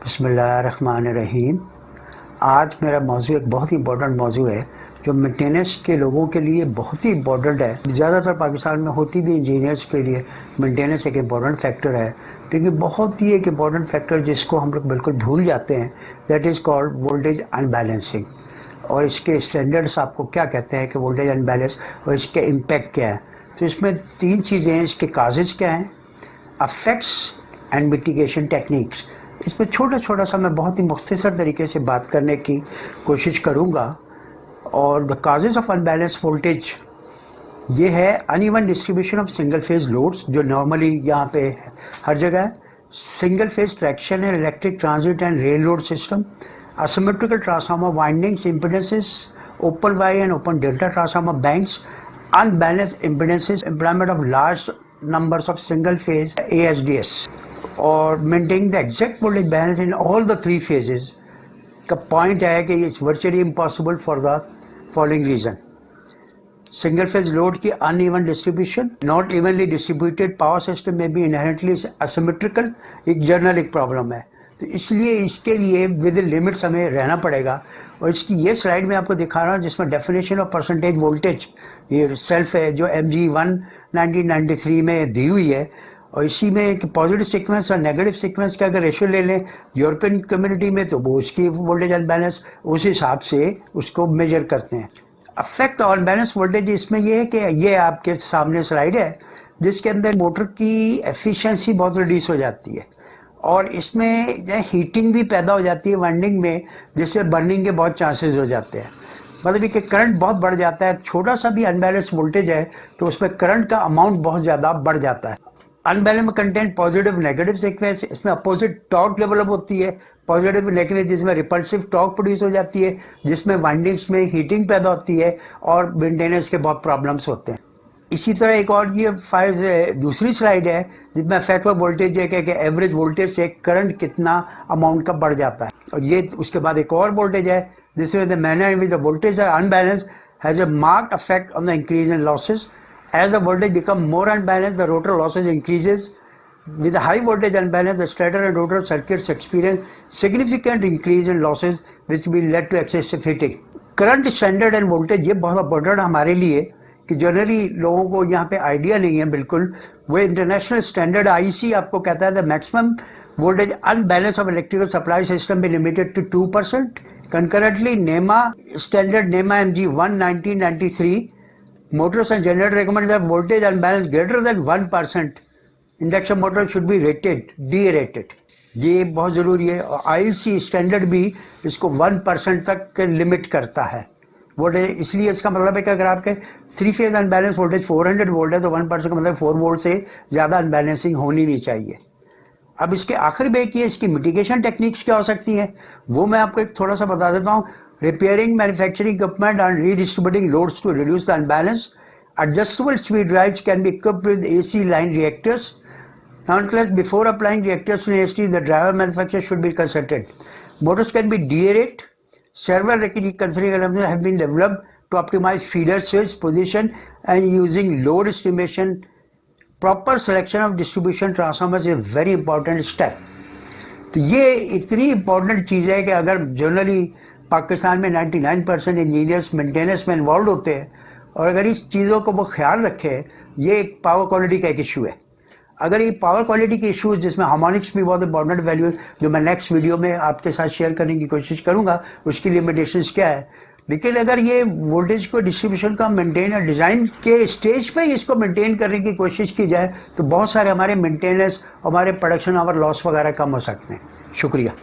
बिस्मिल्लाहिर्रहमानिर्रहीम। आज मेरा मौजू एक बहुत ही इम्पोर्टेंट मौजू है जो मेंटेनेंस के लोगों के लिए बहुत ही इम्पोर्टेंट है। ज़्यादातर पाकिस्तान में होती भी इंजीनियर्स के लिए मेंटेनेंस एक इम्पोर्टेंट फैक्टर है, लेकिन बहुत ही एक इम्पोर्टेंट फैक्टर जिसको हम लोग बिल्कुल भूल जाते हैं, that is called voltage unbalancing. और इसके स्टैंडर्ड्स आपको क्या कहते हैं कि वोल्टेज अनबैलेंस और इसके इम्पैक्ट क्या है। तो इसमें तीन चीज़ें हैं, इसके काजेज़ क्या हैं, अफेक्ट्स एंड मिटिगेशन टेक्निक्स। इसमें छोटा छोटा सा मैं बहुत ही मुख्तसर तरीके से बात करने की कोशिश करूँगा। और the causes of unbalance voltage ये है uneven distribution of single phase loads, जो नॉर्मली यहाँ पे हर जगह है। सिंगल फेज ट्रैक्शन है, electric transit and rail road system, asymmetrical transformer windings, impedances, open Y and open delta transformer banks, unbalanced impedances, employment of large numbers of single phase AHDS, और maintaining the exact voltage balance in all the three phases का point है कि it's virtually impossible for the following reason. Single phase load की uneven distribution, not evenly distributed power system may be inherently asymmetrical, एक general एक problem है। तो इसलिए इसके लिए विद लिमिट्स हमें रहना पड़ेगा। और इसकी ये स्लाइड में आपको दिखा रहा हूँ जिसमें डेफिनेशन ऑफ परसेंटेज वोल्टेज ये सेल्फ है जो MG1 1993 में दी हुई है। और इसी में एक पॉजिटिव सीक्वेंस और नेगेटिव सीक्वेंस का अगर रेशियो ले लें यूरोपियन कम्युनिटी में, तो वो उसकी वोल्टेज अनबैलेंस उस हिसाब से उसको मेजर करते हैं। अफेक्ट ऑन बैलेंस वोल्टेज इसमें ये है कि ये आपके सामने स्लाइड है जिसके अंदर मोटर की एफिशिएंसी बहुत रिड्यूस हो जाती है और इसमें हीटिंग भी पैदा हो जाती है वाइंडिंग में, जिससे बर्निंग के बहुत चांसेस हो जाते हैं। मतलब कि करंट बहुत बढ़ जाता है, छोटा सा भी अनबैलेंस वोल्टेज है तो उसमें करंट का अमाउंट बहुत ज़्यादा बढ़ जाता है। अनबैलेंस में कंटेंट पॉजिटिव नेगेटिव सीक्वेंस, इसमें अपोजिट टॉर्क डेवलप होती है, पॉजिटिव नेगेटिव जिसमें रिपल्सिव टॉर्क प्रोड्यूस हो जाती है, जिसमें वाइंडिंग्स में हीटिंग पैदा होती है और मेंटेनेंस के बहुत प्रॉब्लम्स होते हैं। इसी तरह एक और ये दूसरी स्लाइड है जिसमें इफेक्ट ऑफ वोल्टेज है कि एवरेज वोल्टेज से करंट कितना अमाउंट का बढ़ जाता है। और ये उसके बाद एक और वोल्टेज है जिसमें the manner with the voltage are unbalance has a marked effect on the increase in losses. As the voltage become more unbalance the rotor losses increases. With high voltage unbalance, the stator and rotor circuits experience significant increase in losses, which will lead to excessive heating. Current standard and voltage ये बहुत important हमारे लिए कि generally लोगों को यहाँ पे idea नहीं है बिल्कुल। वो इंटरनेशनल स्टैंडर्ड IEC आपको कहता है the maximum voltage unbalance of electrical supply system be limited to 2%। Concurrently NEMA standard NEMA MG1 1993 motors and generator recommend that voltage unbalance greater than 1%. Induction motor should be rated, D-rated, ये बहुत ज़रूरी है। और IEC standard भी इसको 1% तक limit करता है वोल्टेज। इसलिए इसका मतलब है कि अगर आपके 3 फेज अनबैलेंस वोल्टेज 400 वोल्ट है तो 1% का मतलब 4 वोल्ट से ज़्यादा अनबैलेंसिंग होनी नहीं चाहिए। अब इसके आखिर में कि इसकी मिटिगेशन टेक्निक्स क्या हो सकती हैं वो मैं आपको एक थोड़ा सा बता देता हूँ। Repairing manufacturing equipment and redistributing loads to reduce the unbalance. Adjustable speed drives can be equipped with AC line reactors. Nonetheless, before applying reactors to AST, the driver manufacturer should be consulted. Motors can be de-rate. Several configurations have been developed to optimize feeder switch position and using load estimation. Proper selection of distribution transformers is a very important step. तो ये इतनी important चीज़ है कि अगर generally Pakistan में 99% engineers maintenance में involve होते हैं और अगर इस चीज़ों को वो ख्याल रखे, ये एक पावर क्वालिटी का एक इशू है। अगर ये पावर क्वालिटी के इशूज़ जिसमें हार्मोनिक्स भी बहुत इंपॉर्टेंट वैल्यू है जो मैं नेक्स्ट वीडियो में आपके साथ शेयर करने की कोशिश करूंगा, उसकी लिमिटेशंस क्या है। लेकिन अगर ये वोल्टेज को डिस्ट्रीब्यूशन का मेंटेन और डिज़ाइन के स्टेज पे इसको मेंटेन करने की कोशिश की जाए तो बहुत सारे हमारे मेंटेनेंस, हमारे प्रोडक्शन आवर लॉस वगैरह कम हो सकते हैं। शुक्रिया।